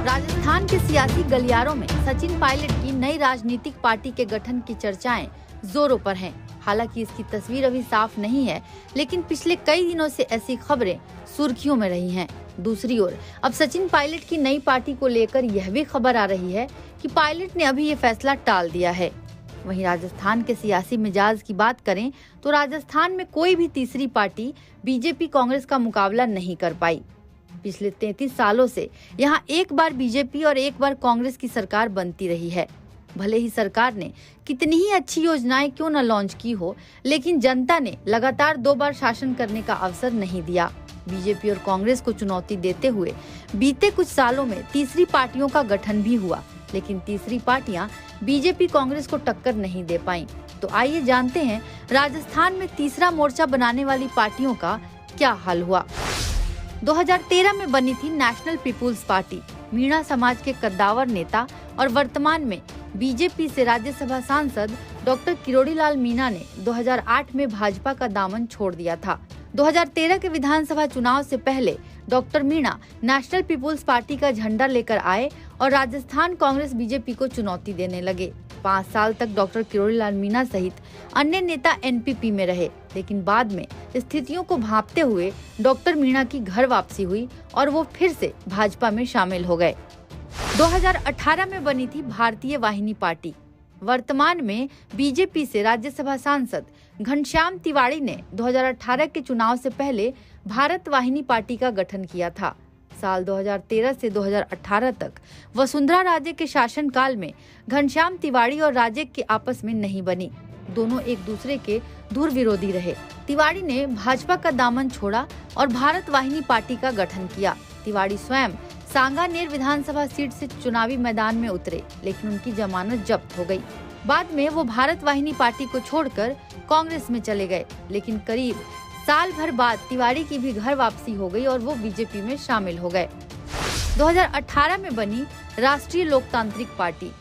राजस्थान के सियासी गलियारों में सचिन पायलट की नई राजनीतिक पार्टी के गठन की चर्चाएं जोरों पर हैं। हालांकि इसकी तस्वीर अभी साफ नहीं है, लेकिन पिछले कई दिनों से ऐसी खबरें सुर्खियों में रही हैं। दूसरी ओर अब सचिन पायलट की नई पार्टी को लेकर यह भी खबर आ रही है कि पायलट ने अभी ये फैसला टाल दिया है। वहीं राजस्थान के सियासी मिजाज की बात करें तो राजस्थान में कोई भी तीसरी पार्टी बीजेपी कांग्रेस का मुकाबला नहीं कर पाई। पिछले 33 सालों से यहां एक बार बीजेपी और एक बार कांग्रेस की सरकार बनती रही है। भले ही सरकार ने कितनी ही अच्छी योजनाएं क्यों न लॉन्च की हो, लेकिन जनता ने लगातार 2 बार शासन करने का अवसर नहीं दिया। बीजेपी और कांग्रेस को चुनौती देते हुए बीते कुछ सालों में तीसरी पार्टियों का गठन भी हुआ, लेकिन तीसरी पार्टियां बीजेपी कांग्रेस को टक्कर नहीं दे पाईं। तो आइए जानते हैं राजस्थान में तीसरा मोर्चा बनाने वाली पार्टियों का क्या हाल हुआ। 2013 में बनी थी नेशनल पीपुल्स पार्टी। मीणा समाज के कद्दावर नेता और वर्तमान में बीजेपी से राज्यसभा सांसद डॉक्टर किरोड़ीलाल मीणा ने 2008 में भाजपा का दामन छोड़ दिया था। 2013 के विधानसभा चुनाव से पहले doctor Meena national people's party का झंडा लेकर आए और राजस्थान कांग्रेस बीजेपी को चुनौती देने लगे। 5 साल तक डॉक्टर किरोड़ीलाल मीणा सहित अन्य नेता एनपीपी में रहे, लेकिन बाद में स्थितियों को भांपते हुए डॉक्टर मीणा की घर वापसी हुई और वो फिर से भाजपा में शामिल हो गए। 2018 में बनी थी भारतीय वाहिनी पार्टी। वर्तमान में बीजेपी से राज्यसभा सांसद घनश्याम तिवाड़ी ने 2018 के चुनाव से पहले भारत वाहिनी पार्टी का गठन किया था। साल 2013 से 2018 तक वसुंधरा राजे के शासनकाल में घनश्याम तिवाड़ी और राजे के आपस में नहीं बनी। दोनों एक दूसरे के धुर विरोधी रहे। तिवाड़ी ने भाजपा का दामन छोड़ा और भारत वाहिनी पार्टी का गठन किया। तिवाड़ी स्वयं सांगानेर विधानसभा सीट से चुनावी मैदान में उतरे, लेकिन उनकी जमानत जब्त हो गई। बाद में वो भारत वाहिनी पार्टी को छोड़कर कांग्रेस में चले गए, लेकिन करीब साल भर बाद तिवाड़ी की भी घर वापसी हो गई और वो बीजेपी में शामिल हो गए। 2018 में बनी राष्ट्रीय लोकतांत्रिक पार्टी।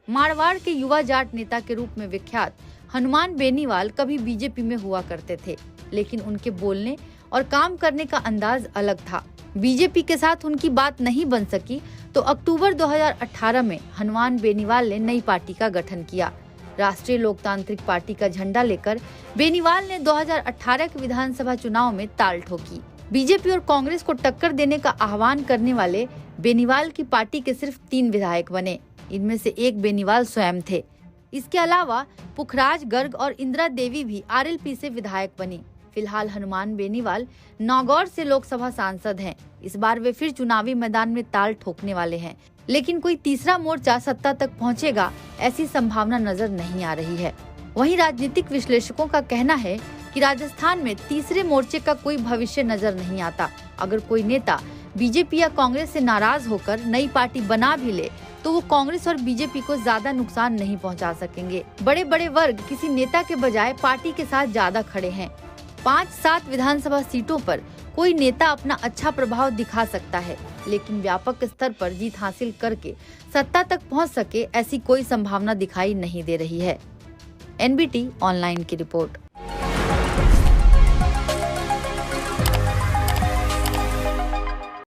मारवाड़ के युवा जाट नेता के रूप में विख्यात हनुमान बेनीवाल कभी बीजेपी में हुआ करते थे, लेकिन उनके बोलने और काम करने का अंदाज अलग था। बीजेपी के साथ उनकी बात नहीं बन सकी तो अक्टूबर 2018 में हनुमान बेनीवाल ने नई पार्टी का गठन किया। राष्ट्रीय लोकतांत्रिक पार्टी का झंडा लेकर बेनीवाल ने 2018 के विधानसभा चुनाव में ताल ठोकी। बीजेपी और कांग्रेस को टक्कर देने का आह्वान करने वाले बेनीवाल की पार्टी के सिर्फ 3 विधायक बने। इनमें से एक बेनीवाल स्वयं थे। इसके अलावा पुखराज गर्ग और इंदिरा देवी भी आरएलपी से विधायक बनी। फिलहाल हनुमान बेनीवाल नागौर से लोकसभा सांसद हैं। इस बार वे फिर चुनावी मैदान में ताल ठोकने वाले हैं, लेकिन कोई तीसरा मोर्चा सत्ता तक पहुंचेगा ऐसी संभावना नजर नहीं आ रही है। वहीं राजनीतिक विश्लेषकों का कहना है कि राजस्थान में तीसरे मोर्चे का कोई भविष्य नजर नहीं आता। अगर कोई नेता बीजेपी या कांग्रेस से नाराज होकर नई पार्टी बना भी ले तो वो कांग्रेस और बीजेपी को ज्यादा नुकसान नहीं पहुंचा सकेंगे। बड़े बड़े वर्ग किसी नेता के बजाय पार्टी के साथ ज्यादा खड़े हैं। 5-7 विधानसभा सीटों पर कोई नेता अपना अच्छा प्रभाव दिखा सकता है, लेकिन व्यापक स्तर पर जीत हासिल करके सत्ता तक पहुंच सके ऐसी कोई संभावना दिखाई नहीं दे रही है। एनबीटी ऑनलाइन की रिपोर्ट।